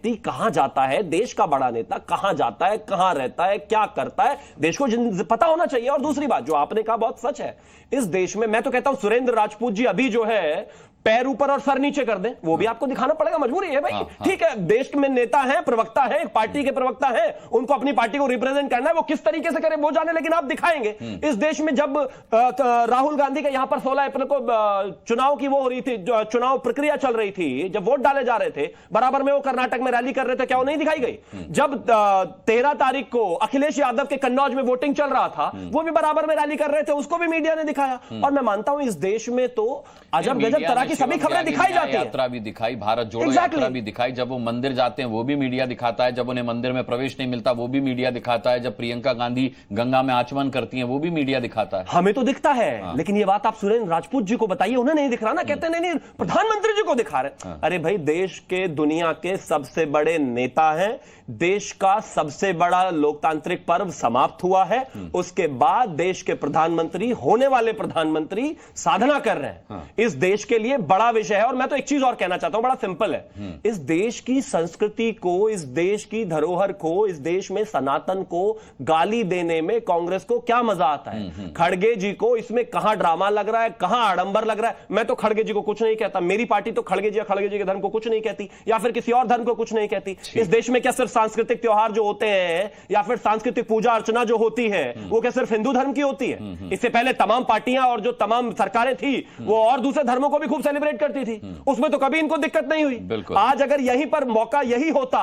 व्यक्ति कहां जाता है, देश का बड़ा नेता कहां जाता है, कहां रहता है, क्या करता है, देश को पता होना चाहिए। और दूसरी बात जो आपने कहा बहुत सच है, इस देश में मैं तो कहता हूं सुरेंद्र राजपूत जी अभी जो है पैर ऊपर और सर नीचे कर दें, वो भी आपको दिखाना पड़ेगा, मजबूरी है भाई। ठीक है, देश में नेता हैं, प्रवक्ता हैं, एक पार्टी के प्रवक्ता हैं, उनको अपनी पार्टी को रिप्रेजेंट करना है, वो किस तरीके से करें वो जाने, लेकिन आप दिखाएंगे। इस देश में जब राहुल गांधी का यहां पर 16 अप्रैल को चुनाव की वो हो रही थी, चुनाव प्रक्रिया चल रही थी, जब वोट डाले जा रहे थे, बराबर में वो कर्नाटक में रैली कर रहे थे, क्या वो नहीं दिखाई गई? जब 13 तारीख को अखिलेश यादव के कन्नौज में वोटिंग चल रहा था, वो भी बराबर में रैली कर रहे थे, उसको भी मीडिया ने दिखाया। और मैं मानता हूं इस देश में तो अजब गजब तरह की सभी खबरें दिखाई जाती है। यात्रा भी दिखाई, भारत जोड़ो यात्रा भी दिखाई, जब वो मंदिर जाते हैं वो भी मीडिया दिखाता है, जब उन्हें मंदिर में प्रवेश नहीं मिलता वो भी मीडिया दिखाता है, जब प्रियंका गांधी गंगा में आचमन करती हैं वो भी मीडिया दिखाता है। हमें तो दिखता है, लेकिन ये बात आप सुरेंद्र राजपूत जी को बताइए, उन्हें नहीं दिख रहा ना। कहते नहीं प्रधानमंत्री जी को दिखा रहे। अरे भाई, देश के दुनिया के सबसे बड़े नेता हैं, देश का सबसे बड़ा लोकतांत्रिक पर्व समाप्त हुआ है, उसके बाद देश के प्रधानमंत्री, होने वाले प्रधानमंत्री साधना कर रहे हैं। इस देश के लिए बड़ा विषय है। और मैं तो एक चीज और कहना चाहता हूं, बड़ा सिंपल है, इस देश की संस्कृति को, इस देश की धरोहर को, इस देश में सनातन को गाली देने में कांग्रेस को क्या मजा आता है? खड़गे जी को इसमें कहां ड्रामा लग रहा है, कहां आडंबर लग रहा है? मैं तो खड़गे जी को कुछ नहीं कहता, मेरी पार्टी तो खड़गे जी या खड़गे जी के धर्म को कुछ नहीं कहती, या फिर किसी और धर्म को कुछ नहीं कहती। इस देश में क्या सिर्फ सांस्कृतिक त्योहार जो होते हैं या फिर सांस्कृतिक पूजा अर्चना जो होती है वो क्या सिर्फ हिंदू धर्म की होती है? इससे पहले तमाम पार्टियां और जो तमाम सरकारें थी वो और दूसरे धर्मों को भी खूब सेलिब्रेट करती थी, उसमें तो कभी इनको दिक्कत नहीं हुई। आज अगर यहीं पर मौका यही होता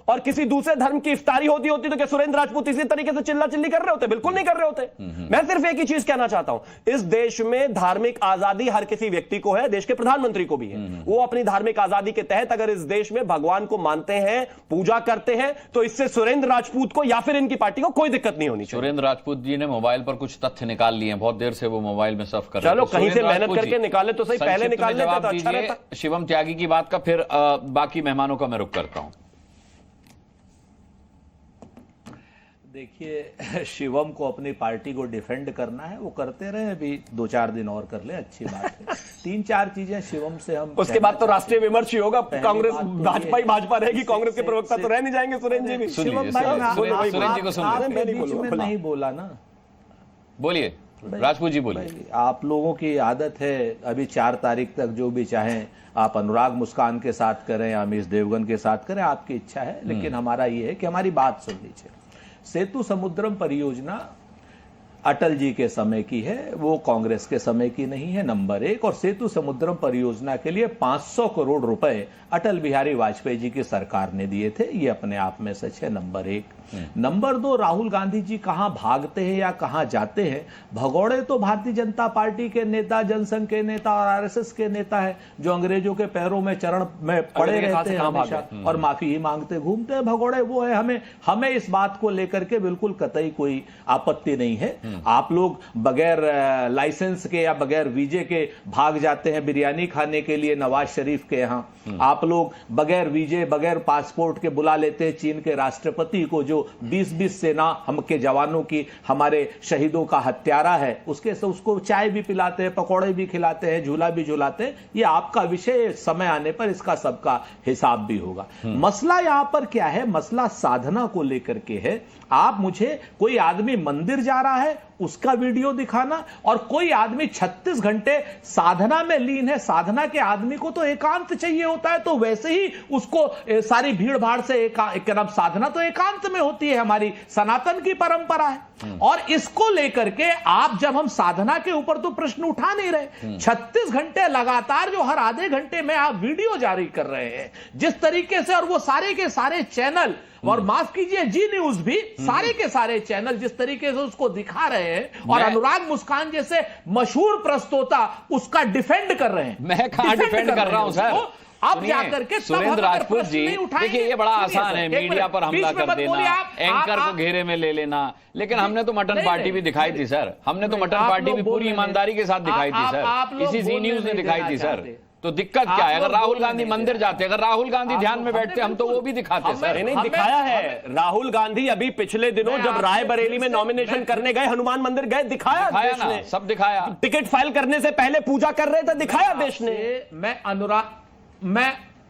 और किसी दूसरे धर्म की इफ्तारी होती तो क्या सुरेंद्र राजपूत इसी तरीके से चिल्ला चिल्ली कर रहे होते? बिल्कुल नहीं कर रहे होते। मैं सिर्फ एक ही चीज कहना चाहता हूं, इस देश में धार्मिक आजादी हर किसी व्यक्ति को है, देश के प्रधानमंत्री को भी है। वो अपनी धार्मिक आजादी के तहत अगर इस देश में भगवान को मानते हैं, पूजा करते हैं, तो इससे सुरेंद्र राजपूत को या फिर इनकी पार्टी को कोई दिक्कत नहीं होनी चाहिए। सुरेंद्र राजपूत जी ने मोबाइल पर कुछ तथ्य निकाल लिए हैं, बहुत देर से वो मोबाइल में सर्फ कर रहे हैं। चलो कहीं से मेहनत करके निकाले तो सही, पहले निकाल लेते तो अच्छा रहता। शिवम त्यागी की बात का, फिर बाकी मेहमानों का मैं रुख करता हूं। देखिए, शिवम को अपनी पार्टी को डिफेंड करना है, वो करते रहे, अभी 2-4 दिन और कर ले, अच्छी बात है। 3-4 चीजें शिवम से हम, उसके बाद तो राष्ट्रीय विमर्श ही होगा, कांग्रेस भाजपा ही भाजपा रहेगी, कांग्रेस के प्रवक्ता तो रह नहीं जाएंगे। सुरेंद्र जी भी, शिवम भाई सुरेंद्र जी को सुनिए, बीच में नहीं बोला ना, बोलिए राजपूत जी बोलिए। आप लोगों की आदत है, अभी 4 तारीख तक जो भी चाहें आप अनुराग मुस्कान के साथ करें या अमीश देवगन के साथ करें, आपकी इच्छा है, लेकिन हमारा ये है कि हमारी बात सुन लीजिए। सेतु समुद्रम परियोजना अटल जी के समय की है, वो कांग्रेस के समय की नहीं है, नंबर 1। और सेतु समुद्रम परियोजना के लिए 500 करोड़ रुपए अटल बिहारी वाजपेयी जी की सरकार ने दिए थे, ये अपने आप में सच है, नंबर 1। नंबर 2, राहुल गांधी जी कहां भागते हैं या कहां जाते हैं? भगोड़े तो भारतीय जनता पार्टी के नेता, जनसंघ के नेता और आरएसएस के नेता है, जो अंग्रेजों के पैरों में चरण में पड़े रहते हैं हमेशा और माफी ही मांगते घूमते हैं। भगोड़े वो है। हमें इस बात को लेकर के बिल्कुल कतई कोई आपत्ति नहीं है। आप लोग बगैर लाइसेंस के या बगैर वीजे के भाग जाते हैं बिरयानी खाने के लिए नवाज शरीफ के यहां, आप लोग बगैर वीजे बगैर पासपोर्ट के बुला लेते हैं चीन के राष्ट्रपति को, जो 20-20 सेना हम के जवानों की, हमारे शहीदों का हत्यारा है, उसको चाय भी पिलाते हैं, पकौड़े भी खिलाते हैं, झूला भी झुलाते हैं। ये आपका विषय, समय आने पर इसका सबका हिसाब भी होगा। मसला यहां पर क्या है? मसला साधना को लेकर के है। आप मुझे कोई आदमी मंदिर जा रहा है उसका वीडियो दिखाना, और कोई आदमी 36 घंटे साधना में लीन है, साधना के आदमी को तो एकांत चाहिए होता है, तो वैसे ही उसको सारी भीड़ भाड़ से साधना तो एकांत में होती है, हमारी सनातन की परंपरा है। और इसको लेकर के आप, जब हम साधना के ऊपर तो प्रश्न उठा नहीं रहे, 36 घंटे लगातार जो हर आधे घंटे में आप वीडियो जारी कर रहे हैं जिस तरीके से, और वो सारे के सारे चैनल, और माफ कीजिए जी न्यूज भी, सारे के सारे चैनल जिस तरीके से उसको दिखा रहे हैं, और अनुराग मुस्कान जैसे मशहूर प्रस्तोता उसका डिफेंड कर रहे हैं। मैं कहां डिफेंड कर रहा हूं सर? आप जाकर के सुरेंद्र राजपूत जी, देखिए ये बड़ा आसान है, मीडिया पर हमला कर देना, एंकर को घेरे में ले लेना, लेकिन हमने तो मटन पार्टी भी दिखाई थी सर, हमने तो मटन पार्टी भी पूरी ईमानदारी के साथ दिखाई थी सर, इसी जी न्यूज ने दिखाई थी सर। तो दिक्कत क्या है? अगर राहुल गांधी मंदिर जाते, अगर राहुल गांधी ध्यान में बैठते, हम तो वो भी दिखाते सर। नहीं दिखाया है। राहुल गांधी अभी पिछले दिनों जब रायबरेली में नॉमिनेशन करने गए, हनुमान मंदिर गए, दिखाया देश ने, सब दिखाया। टिकट फाइल करने से पहले पूजा कर रहे थे, दिखाया देश ने।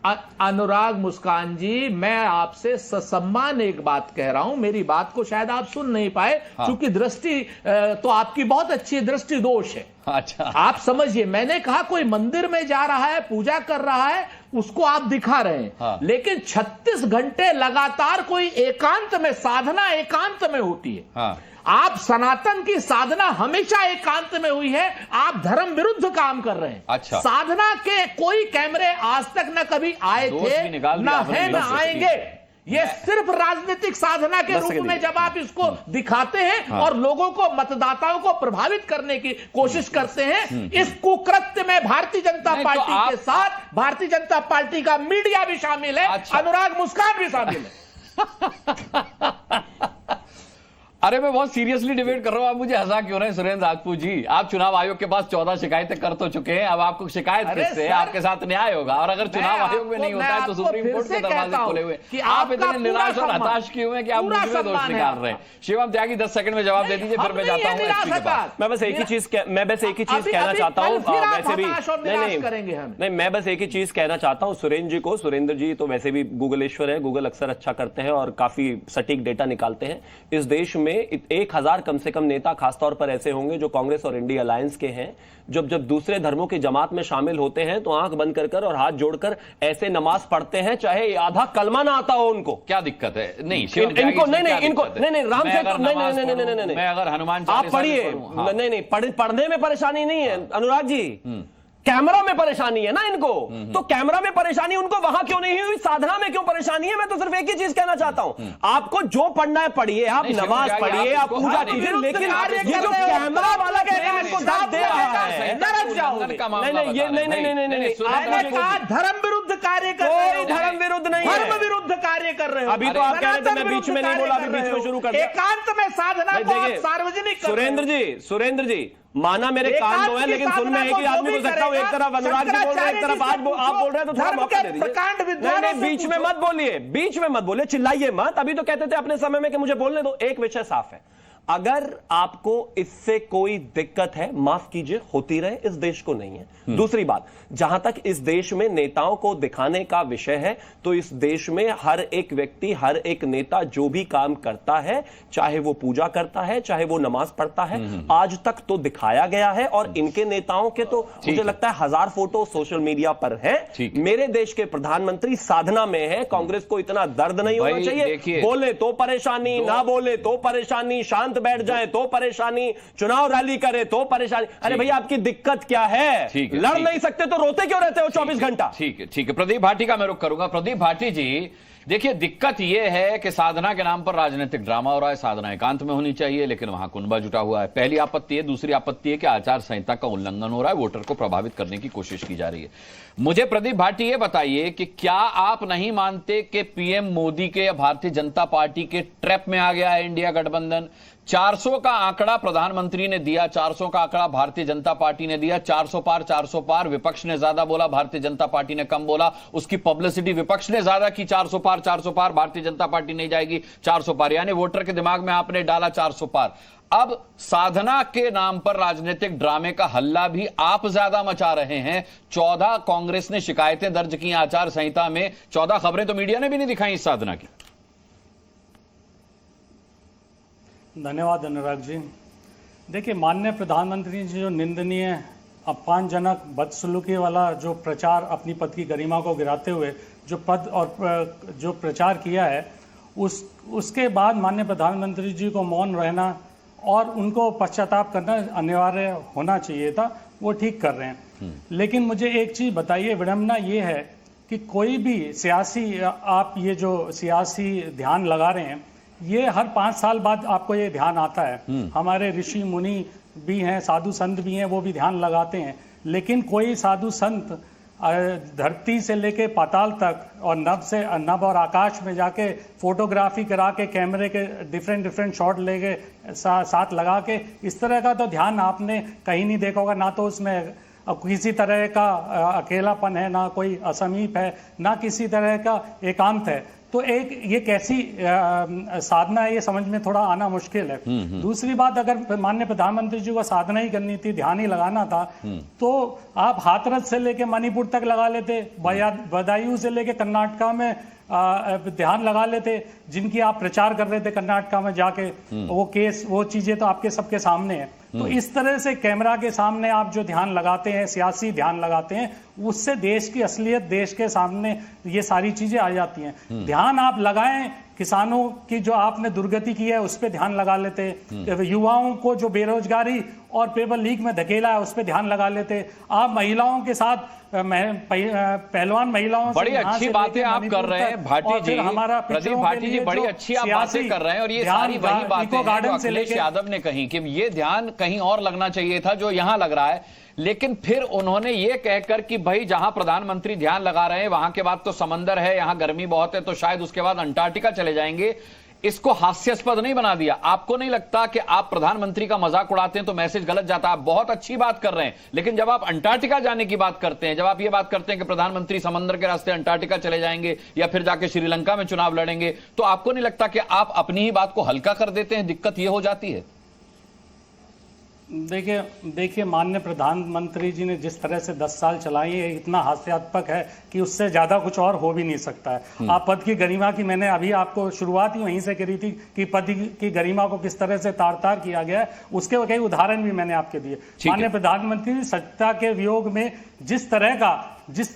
अनुराग मुस्कान जी, मैं आपसे ससम्मान एक बात कह रहा हूं, मेरी बात को शायद आप सुन नहीं पाए, क्योंकि दृष्टि तो आपकी बहुत अच्छी दृष्टि दोष है। अच्छा, आप समझिए, मैंने कहा कोई मंदिर में जा रहा है, पूजा कर रहा है, उसको आप दिखा रहे हैं, लेकिन 36 घंटे लगातार कोई एकांत में साधना एकांत में होती है। आप सनातन की साधना हमेशा एकांत में हुई है, आप धर्म विरुद्ध काम कर रहे हैं। अच्छा, साधना के कोई कैमरे आज तक न कभी आए थे, न है न आएंगे। ये सिर्फ राजनीतिक साधना के रूप में जब आप इसको दिखाते हैं और लोगों को, मतदाताओं को प्रभावित करने की कोशिश करते हैं, इस कुकृत्य में भारतीय जनता पार्टी के साथ भारतीय जनता पार्टी का मीडिया भी शामिल है। अच्छा, अनुराग मुस्कान भी शामिल है। अरे मैं बहुत सीरियसली डिबेट कर रहा हूं, आप मुझे हंसा क्यों रहे हैं सुरेंद्र राजपूत जी? आप चुनाव आयोग के पास 14 शिकायतें कर तो चुके हैं, अब आपको शिकायत किससे? आपके साथ न्याय होगा, और अगर चुनाव आयोग में नहीं होता है तो सुप्रीम कोर्ट के दरवाजे खुले हुए कि आप इतने निराश और हताश क्यों हैं कि आप मुझ में दोष निकाल रहे हैं? शिवम त्यागी 10 सेकंड में जवाब दे दीजिए, फिर मैं जाता हूं एसपी के पास। मैं बस एक ही चीज कहना चाहता हूं, वैसे भी नहीं, मैं बस एक ही चीज कहना चाहता हूं सुरेंद्र जी को। सुरेंद्र जी तो वैसे भी गूगलेश्वर है, गूगल अक्सर अच्छा करते हैं और काफी सटीक डेटा निकालते हैं। इस देश में 1000 कम से कम नेता खासतौर पर ऐसे होंगे जो कांग्रेस और इंडिया अलायंस के हैं, जब दूसरे धर्मों की जमात में शामिल होते हैं तो आंख बंद कर और हाथ जोड़कर ऐसे नमाज पढ़ते हैं, चाहे आधा कलमा ना आता हो उनको। क्या दिक्कत है? नहीं, इनको नहीं राम से नहीं, मैं अगर हनुमान आप पढ़िए, नहीं पढ़ने में परेशानी नहीं है अनुराग जी, कैमरा में परेशानी है ना इनको। तो कैमरा में परेशानी उनको वहां क्यों नहीं हुई, साधना में क्यों परेशानी है? मैं तो सिर्फ एक ही चीज कहना चाहता हूं, आपको जो पढ़ना है पढ़िए, आप नमाज पढ़िए, आप पूजा कीजिए, लेकिन ये जो कैमरा वाला कहते हैं इनको दाद दे रहा है, नहीं, धर्म विरुद्ध कार्य कर रहे हो, धर्म विरुद्ध नहीं, धर्म विरुद्ध कार्य कर रहे हो। अभी तो आप कह रहे थे मैं बीच में नहीं बोला, अभी बीच में शुरू कर दिया। एकांत में साधना को सार्वजनिक। सुरेंद्र जी माना मेरे कान दो है, लेकिन सुन में एक ही आदमी बोल सकता हूं। एक तरफ अनुराग जी बोल रहे हैं, एक तरफ आज आप बोल रहे हैं, तो थोड़ा मौका दे दीजिए। नहीं, बीच में मत बोलिए, चिल्लाइए मत। अभी तो कहते थे अपने समय में कि मुझे बोलने दो। एक विषय साफ है, अगर आपको इससे कोई दिक्कत है, माफ कीजिए, होती रहे, इस देश को नहीं है। दूसरी बात, जहां तक इस देश में नेताओं को दिखाने का विषय है, तो इस देश में हर एक व्यक्ति, हर एक नेता जो भी काम करता है, चाहे वो पूजा करता है, चाहे वो नमाज पढ़ता है, आज तक तो दिखाया गया है। और इनके नेताओं के तो मुझे लगता है 1000 फोटो सोशल मीडिया पर है। मेरे देश के प्रधानमंत्री साधना में है। कांग्रेस को इतना दर्द नहीं होना चाहिए, बोले तो परेशानी, ना बोले तो परेशानी, शांत बैठ जाए तो परेशानी, चुनाव रैली करे तो परेशानी। अरे भैया, आपकी दिक्कत क्या है? लड़ नहीं सकते तो रोते क्यों रहते हो 24 घंटा? ठीक है। प्रदीप भाटी का मैं रुख करूंगा। प्रदीप भाटी जी, देखिए दिक्कत यह है कि साधना के नाम पर राजनीतिक ड्रामा हो रहा है। साधना एकांत में होनी चाहिए, लेकिन वहां कुनबा जुटा हुआ है। पहली आपत्ति है। दूसरी आपत्ति है कि आचार संहिता का उल्लंघन हो रहा है, वोटर को प्रभावित करने की कोशिश की जा रही है। मुझे प्रदीप भाटी ये बताइए कि क्या आप नहीं मानते कि पीएम मोदी के या भारतीय जनता पार्टी के ट्रैप में आ गया है इंडिया गठबंधन? 400 का आंकड़ा प्रधानमंत्री ने दिया, 400 का आंकड़ा भारतीय जनता पार्टी ने दिया। 400 पार, विपक्ष ने ज्यादा बोला, भारतीय जनता पार्टी ने कम बोला। उसकी पब्लिसिटी विपक्ष ने ज्यादा की, 400 पार, भारतीय जनता पार्टी नहीं जाएगी 400 पार, यानी वोटर के दिमाग में आपने डाला 400 पार। अब साधना के नाम पर राजनीतिक ड्रामे का हल्ला भी आप ज्यादा मचा रहे हैं। 14 कांग्रेस ने शिकायतें दर्ज की आचार संहिता में, 14 खबरें तो मीडिया ने भी नहीं दिखाई इस साधना की। धन्यवाद अनुराग जी। देखिए, माननीय प्रधानमंत्री जी जो निंदनीय, अपमानजनक, बदसलूकी वाला जो प्रचार अपनी पद की गरिमा को गिराते हुए जो पद और जो प्रचार किया है, उसके बाद माननीय प्रधानमंत्री जी को मौन रहना और उनको पश्चाताप करना अनिवार्य होना चाहिए था। वो ठीक कर रहे हैं। लेकिन मुझे एक चीज़ बताइए, विडंबना ये है कि कोई भी सियासी, आप ये जो सियासी ध्यान लगा रहे हैं, ये हर 5 साल बाद आपको ये ध्यान आता है। हमारे ऋषि मुनि भी हैं, साधु संत भी हैं, वो भी ध्यान लगाते हैं। लेकिन कोई साधु संत धरती से लेके पाताल तक और नभ से नभ और आकाश में जाके फोटोग्राफी करा के कैमरे के डिफरेंट शॉट लेके साथ लगा के, इस तरह का तो ध्यान आपने कहीं नहीं देखा होगा। ना तो उसमें किसी तरह का अकेलापन है, ना कोई असमीप है, ना किसी तरह का एकांत है। तो एक ये कैसी साधना है, ये समझ में थोड़ा आना मुश्किल है। दूसरी बात, अगर माननीय प्रधानमंत्री जी को साधना ही करनी थी, ध्यान ही लगाना था, तो आप हाथरस से लेके मणिपुर तक लगा लेते, बदायूं से लेके कर्नाटका में ध्यान लगा लेते, जिनकी आप प्रचार कर रहे थे कर्नाटका में जाके, वो केस, वो चीजें तो आपके सबके सामने है। तो इस तरह से कैमरा के सामने आप जो ध्यान लगाते हैं, सियासी ध्यान लगाते हैं, उससे देश की असलियत, देश के सामने ये सारी चीजें आ जाती हैं। ध्यान आप लगाएं किसानों की जो आपने दुर्गति की है उस पर ध्यान लगा लेते, युवाओं को जो बेरोजगारी और पेपर लीक में धकेला है उस पर ध्यान लगा लेते, आप महिलाओं के साथ पहलवान महिलाओं से, बड़ी अच्छी बातें आप कर रहे हैं भाटी जी, प्रदीप भाटी जी, बड़ी अच्छी आप बातें कर रहे हैं, और ये सारी वही बातें हैं जो अखिलेश यादव ने कही कि ये ध्यान कहीं और लगना चाहिए था जो यहां लग रहा है। लेकिन फिर उन्होंने ये कहकर कि भाई जहां प्रधानमंत्री ध्यान लगा रहे हैं वहां के बाद तो समंदर है, यहां गर्मी बहुत है, तो शायद उसके बाद अंटार्कटिका चले जाएंगे, इसको हास्यास्पद नहीं बना दिया? आपको नहीं लगता कि आप प्रधानमंत्री का मजाक उड़ाते हैं तो मैसेज गलत जाता है? आप बहुत अच्छी बात कर रहे हैं, लेकिन जब आप अंटार्कटिका जाने की बात करते हैं, जब आप ये बात करते हैं कि प्रधानमंत्री समंदर के रास्ते अंटार्कटिका चले जाएंगे या फिर जाके श्रीलंका में चुनाव लड़ेंगे, तो आपको नहीं लगता कि आप अपनी ही बात को हल्का कर देते हैं? दिक्कत यह हो जाती है। देखिए माननीय प्रधानमंत्री जी ने जिस तरह से 10 साल चलाई है, इतना हास्यास्पद है कि उससे ज्यादा कुछ और हो भी नहीं सकता है। आप पद की गरिमा की, मैंने अभी आपको शुरुआत ही वहीं से करी थी कि पद की गरिमा को किस तरह से तार तार किया गया है, उसके कई उदाहरण भी मैंने आपके दिए। माननीय प्रधानमंत्री जी सत्ता के वियोग में जिस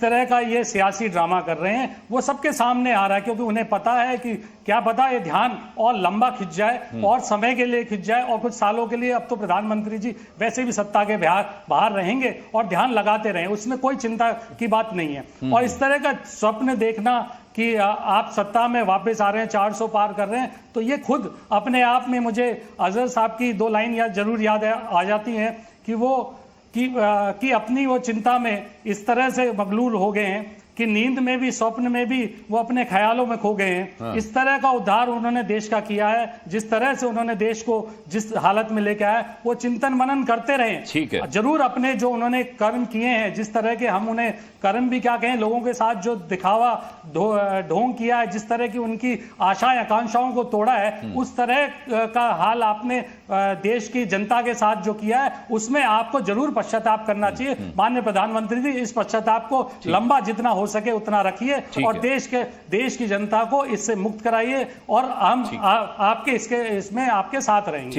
तरह का ये सियासी ड्रामा कर रहे हैं वो सबके सामने आ रहा है, क्योंकि उन्हें पता है कि क्या पता ये ध्यान और लंबा खिंच जाए और समय के लिए खिंच जाए, और कुछ सालों के लिए अब तो प्रधानमंत्री जी वैसे भी सत्ता के बाहर रहेंगे और ध्यान लगाते रहें, उसमें कोई चिंता की बात नहीं है। और इस तरह का स्वप्न देखना कि आप सत्ता में वापस आ रहे हैं, 400 पार कर रहे हैं, तो ये खुद अपने आप में मुझे अजहर साहब की 2 लाइन जरूर याद आ जाती हैं कि अपनी वो चिंता में इस तरह से मगलूल हो गए हैं कि नींद में भी, स्वप्न में भी वो अपने ख्यालों में खो गए हैं। इस तरह का उद्धार उन्होंने देश का किया है, जिस तरह से उन्होंने देश को जिस हालत में लेके आया, वो चिंतन मनन करते रहे। ठीक है, जरूर अपने जो उन्होंने कर्म किए हैं, जिस तरह के हम उन्हें कर्म भी क्या कहें, लोगों के साथ जो दिखावा ढोंग किया है, जिस तरह की उनकी आशाएं आकांक्षाओं को तोड़ा है, उस तरह का हाल आपने देश की जनता के साथ जो किया है, उसमें आपको जरूर पश्चाताप करना चाहिए। माननीय प्रधानमंत्री जी, इस पश्चाताप को लंबा जितना हो सके उतना रखिए और देश की जनता को इससे मुक्त कराइए, और हम आपके इसमें आपके साथ रहेंगे।